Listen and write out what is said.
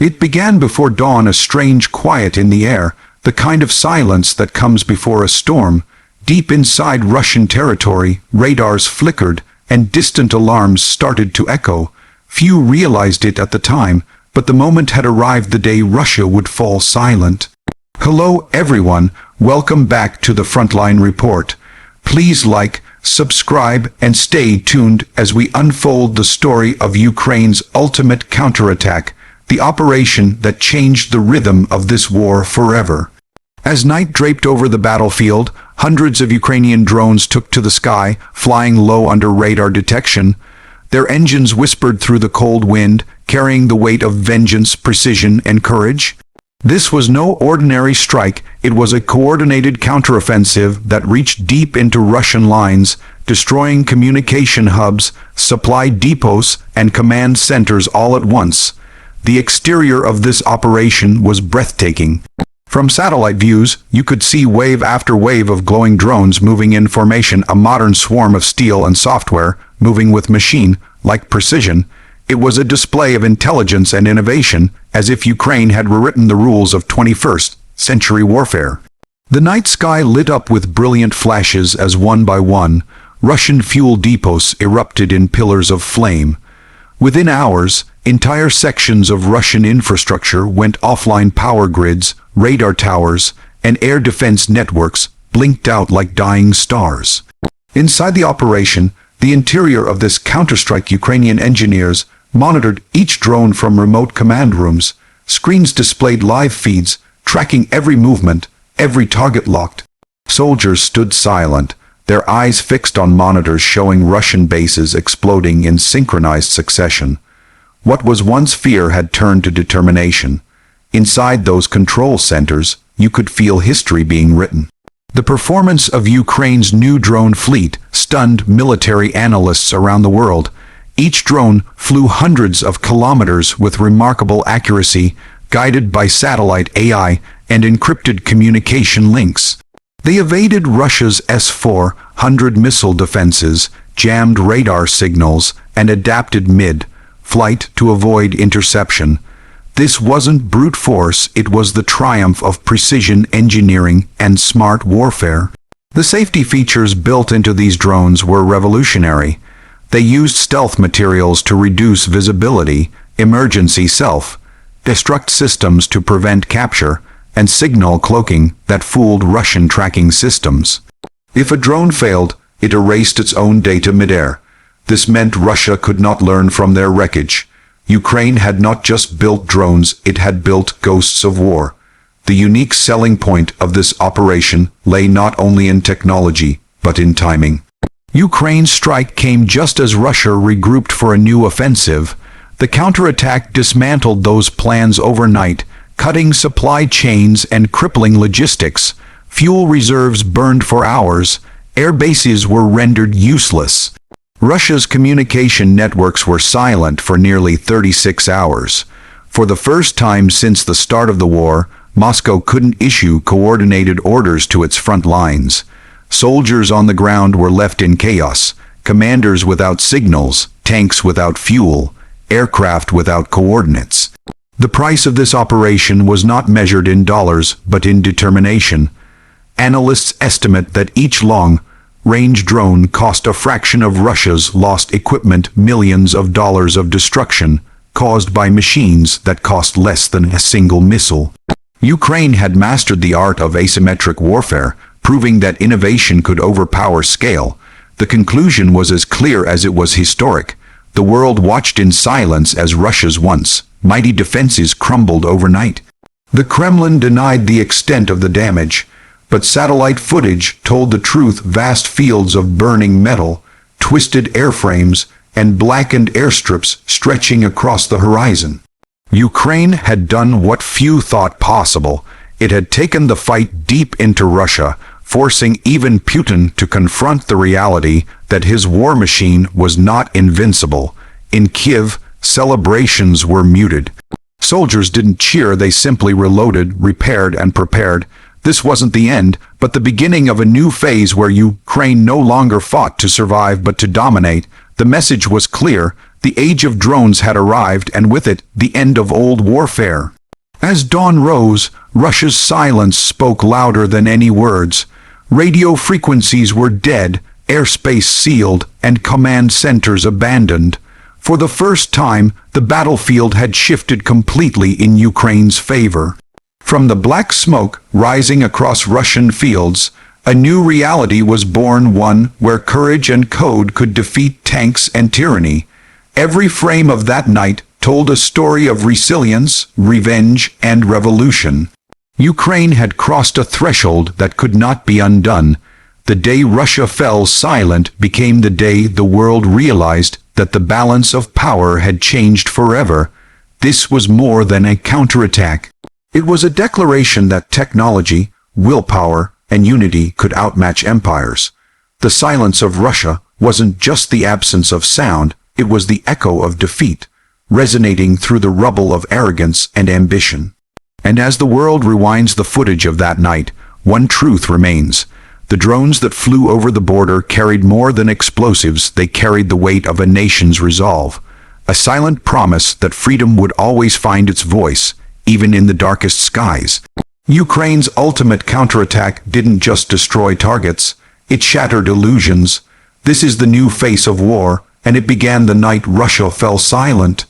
It began before dawn, a strange quiet in the air, the kind of silence that comes before a storm. Deep inside Russian territory, radars flickered, and distant alarms started to echo. Few realized it at the time, but the moment had arrived the day Russia would fall silent. Hello everyone, welcome back to the Frontline Report. Please like, subscribe, and stay tuned as we unfold the story of Ukraine's ultimate counterattack, the operation that changed the rhythm of this war forever. As night draped over the battlefield, hundreds of Ukrainian drones took to the sky, flying low under radar detection. Their engines whispered through the cold wind, carrying the weight of vengeance, precision, and courage. This was no ordinary strike, it was a coordinated counteroffensive that reached deep into Russian lines, destroying communication hubs, supply depots, and command centers all at once. The exterior of this operation was breathtaking. From satellite views, you could see wave after wave of glowing drones moving in formation, a modern swarm of steel and software, moving with machine-like precision. It was a display of intelligence and innovation, as if Ukraine had rewritten the rules of 21st century warfare. The night sky lit up with brilliant flashes as one by one, Russian fuel depots erupted in pillars of flame. Within hours, entire sections of Russian infrastructure went offline. Power grids, radar towers, and air defense networks blinked out like dying stars. Inside the operation, the interior of this counterstrike, Ukrainian engineers monitored each drone from remote command rooms. Screens displayed live feeds, tracking every movement, every target locked. Soldiers stood silent, their eyes fixed on monitors showing Russian bases exploding in synchronized succession. What was once fear had turned to determination. Inside those control centers, you could feel history being written. The performance of Ukraine's new drone fleet stunned military analysts around the world. Each drone flew hundreds of kilometers with remarkable accuracy, guided by satellite AI and encrypted communication links. They evaded Russia's S-400 missile defenses, jammed radar signals, and adapted mid-flight to avoid interception. This wasn't brute force, it was the triumph of precision engineering and smart warfare. The safety features built into these drones were revolutionary. They used stealth materials to reduce visibility, emergency self-destruct systems to prevent capture, and signal cloaking that fooled Russian tracking systems. If a drone failed, it erased its own data midair. This meant Russia could not learn from their wreckage. Ukraine had not just built drones, it had built ghosts of war. The unique selling point of this operation lay not only in technology, but in timing. Ukraine's strike came just as Russia regrouped for a new offensive. The counterattack dismantled those plans overnight, cutting supply chains and crippling logistics. Fuel reserves burned for hours, air bases were rendered useless. Russia's communication networks were silent for nearly 36 hours. For the first time since the start of the war, Moscow couldn't issue coordinated orders to its front lines. Soldiers on the ground were left in chaos, commanders without signals, tanks without fuel, aircraft without coordinates. The price of this operation was not measured in dollars, but in determination. Analysts estimate that each long-range drone cost a fraction of Russia's lost equipment, millions of dollars of destruction, caused by machines that cost less than a single missile. Ukraine had mastered the art of asymmetric warfare, proving that innovation could overpower scale. The conclusion was as clear as it was historic. The world watched in silence as Russia's once mighty defenses crumbled overnight. The Kremlin denied the extent of the damage, but satellite footage told the truth: vast fields of burning metal, twisted airframes, and blackened airstrips stretching across the horizon. Ukraine had done what few thought possible. It had taken the fight deep into Russia, forcing even Putin to confront the reality that his war machine was not invincible. In Kiev, celebrations were muted. Soldiers didn't cheer, they simply reloaded, repaired, and prepared. This wasn't the end, but the beginning of a new phase where Ukraine no longer fought to survive but to dominate. The message was clear: The age of drones had arrived, and with it, the end of old warfare. As dawn rose, Russia's silence spoke louder than any words. Radio frequencies were dead, airspace sealed, and command centers abandoned. For the first time, the battlefield had shifted completely in Ukraine's favor. From the black smoke rising across Russian fields, a new reality was born, one where courage and code could defeat tanks and tyranny. Every frame of that night told a story of resilience, revenge, and revolution. Ukraine had crossed a threshold that could not be undone. The day Russia fell silent became the day the world realized that the balance of power had changed forever. This was more than a counterattack. It was a declaration that technology, willpower, and unity could outmatch empires. The silence of Russia wasn't just the absence of sound, it was the echo of defeat, resonating through the rubble of arrogance and ambition. And as the world rewinds the footage of that night, one truth remains. The drones that flew over the border carried more than explosives, they carried the weight of a nation's resolve. A silent promise that freedom would always find its voice, even in the darkest skies. Ukraine's ultimate counterattack didn't just destroy targets, it shattered illusions. This is the new face of war, and it began the night Russia fell silent.